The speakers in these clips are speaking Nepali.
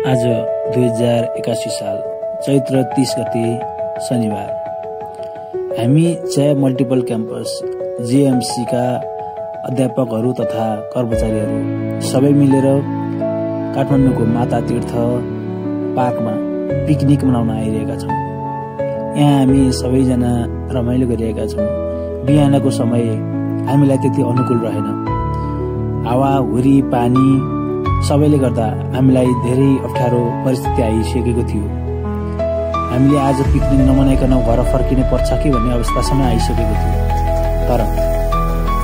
आज 2081 साल चैत्र 30 गते शनिबार हामी जय मल्टिपल क्याम्पस JMC का अध्यापकहरू तथा कर्मचारीहरू सबै मिलेर काठमाडौँको माता तीर्थ पार्कमा पिकनिक मनाउन आइरहेका छौँ। यहाँ हामी सबैजना रमाइलो गरिरहेका छौँ। बिहानको समय हामीलाई त्यति अनुकूल रहेन। हावा हुरी पानी सबैले गर्दा हामीलाई धेरै अप्ठ्यारो परिस्थिति आइसकेको थियो। हामीले आज पिकनिक नमनाइकन घर फर्किने पर्छ कि भन्ने अवस्थासम्म आइसकेको थियो। तर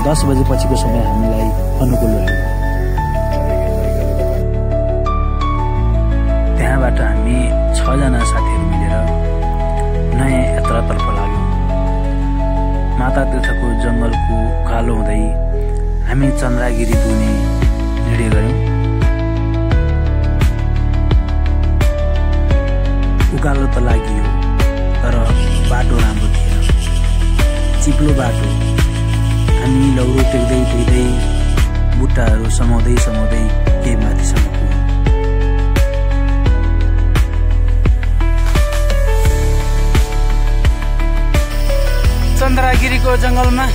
10 बजेपछिको समय हामीलाई अनुकूल रह्यो। त्यहाँबाट हामी 6 जना साथीहरू मिलेर नयाँ यात्रातर्फ लाग्यौं। माता तीर्थको जंगलको उकालो हुँदै हामी चन्द्रागिरी पुग्ने निर्णय गर्यौं। उकालो त लागियो, तर बाटो राम्रो थिएन। चिप्लो बाटो। हामी लौरो टेक्दै टेक्दै बुट्टाहरू समाउँदै समाउँदै केही माथिसम्म पुग्यौं। चन्द्रागिरीको जंगलमा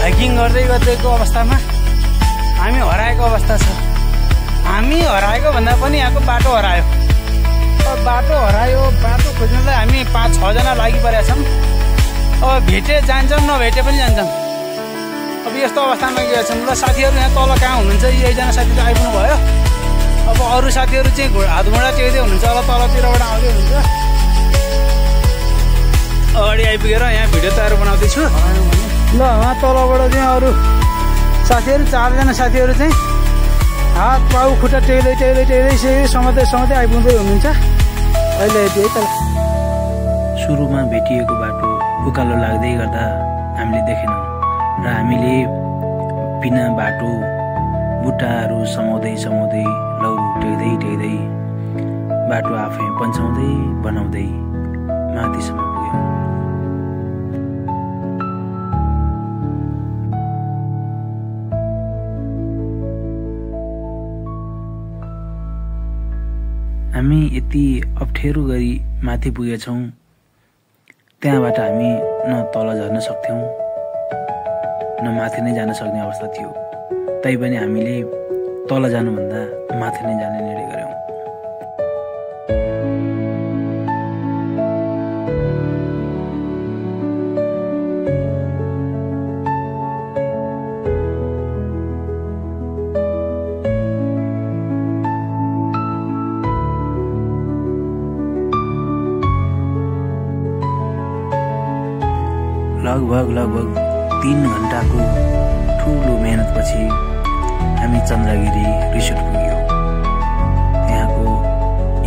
हाइकिङ गर्दै गर्दैको अवस्थामा हामी हराएको अवस्था छ। हामी हराएको भन्दा पनि यहाँको बाटो हरायो। बाटो खोज्नलाई हामी 5-6 जना लागि परेका छौँ। अब भेटे जान्छौँ, नभेटे पनि जान्छौँ। अब यस्तो अवस्थामा गएका छौँ। ल साथीहरू यहाँ तल कहाँ हुनुहुन्छ? एकजना साथी त आइपुग्नु भयो। अब अरू साथीहरू चाहिँ हात घुँडा टेक्दै हुनुहुन्छ होला, तलतिरबाट आउँदै हुनुहुन्छ। अगाडि आइपुगेर यहाँ भिडियो तयार बनाउँदैछु। ल उहाँ तलबाट चाहिँ अरू साथीहरू 4 जना साथीहरू चाहिँ हात पाउ खुट्टा टेक्दै समात्दै आइपुग्दै हुनुहुन्छ। अहिले यति है त। सुरुमा भेटिएको बाटो उकालो लाग्दै गर्दा हामीले देखेनौँ र हामीले बिना बाटो बुट्टाहरू समाउँदै लौरो टेक्दै बाटो आफै पन्छाउँदै बनाउँदै माथिसम्म पुग्यौँ। हामी यति अप्ठ्यारो गरी माथि पुगेछौँ। त्यहाँबाट हामी न तल झर्न सक्थ्यौँ न माथि नै जान सक्ने अवस्था थियो। तैपनि हामीले तल जानुभन्दा माथि नै जाने निर्णय गर्यौँ। लगभग 3 घण्टाको ठुलो मेहनतपछि हामी चन्द्रागिरी रिसोर्ट पुग्यौँ। यहाँको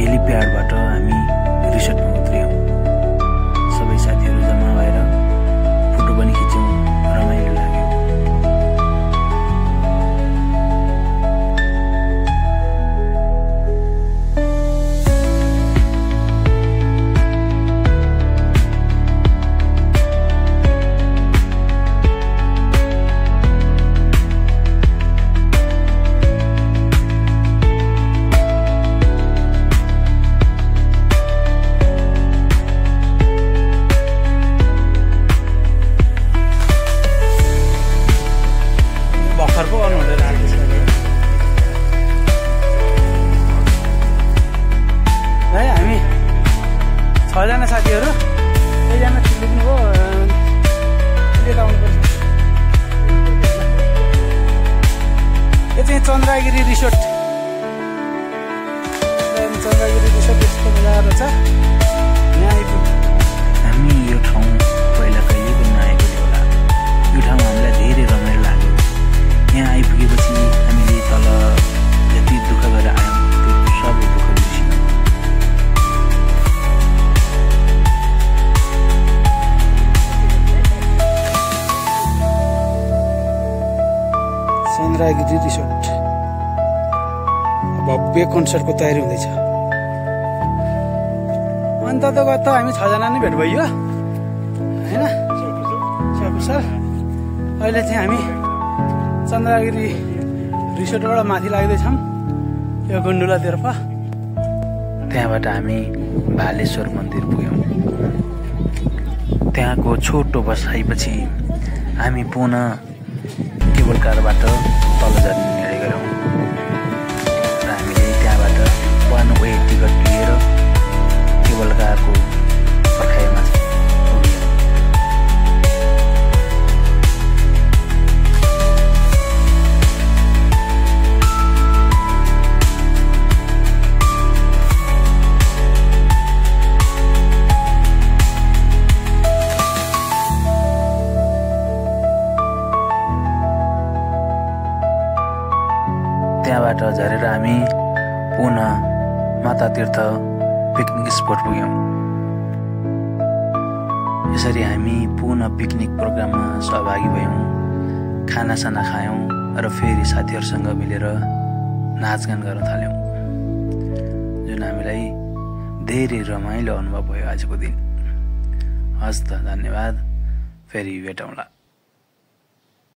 हेलिप्याडबाट हामी रिसोर्टमा उत्रियौँ। सबै साथीहरू जम्मा भएर फोटो पनि खिच्यौँ। रमाइलो लाग्यो। हामी 6 जना साथीहरू एकजना पुग्नु हो। यता आउनुपर्छ। यो चाहिँ चन्द्रागिरी रिसोर्ट। चन्द्रागिरी रिसोर्ट यस्तो मजाको छ। यहाँ आइपुग्यो। हामी यो ठाउँ पहिला कहिले पनि नआएको थियो होला। यो ठाउँ हामीलाई धेरै रमाइलो लाग्यो। यहाँ आइपुगेपछि हामीले तल जति दुःख गरेर आयौँ त्यो सबै दुःख बिर्सियौँ। चन्द्रागिरी रिसोर्ट भव्य कन्सर्टको तयारी हुँदैछ। अन्त त हामी 6 जना नै भेट भइयो हैन? सकुशल। अहिले चाहिँ हामी चन्द्रागिरी रिसोर्टबाट माथि लाग्दैछौँ यो गुन्डुलातर्फ। त्यहाँबाट हामी भालेश्वर मन्दिर पुग्यौँ। त्यहाँको छोटो बसाइपछि हामी पुनः केबल कारबाट तल झर्ने निर्णय गऱ्यौँ र हामीले त्यहाँबाट वान वे टिकट लिएर केबल कारको पर्खाइमा पुग्यौँ। त्यहाँबाट झरेर हामी पुनः माता तीर्थ पिकनिक स्पोट पुग्यौँ। यसरी हामी पुनः पिकनिक प्रोग्राममा सहभागी भयौँ, खानासाना खायौँ र फेरि साथीहरूसँग मिलेर नाचगान गर्न थाल्यौँ, जुन हामीलाई धेरै रमाइलो अनुभव भयो आजको दिन। हस् त, धन्यवाद, फेरि भेटौँला।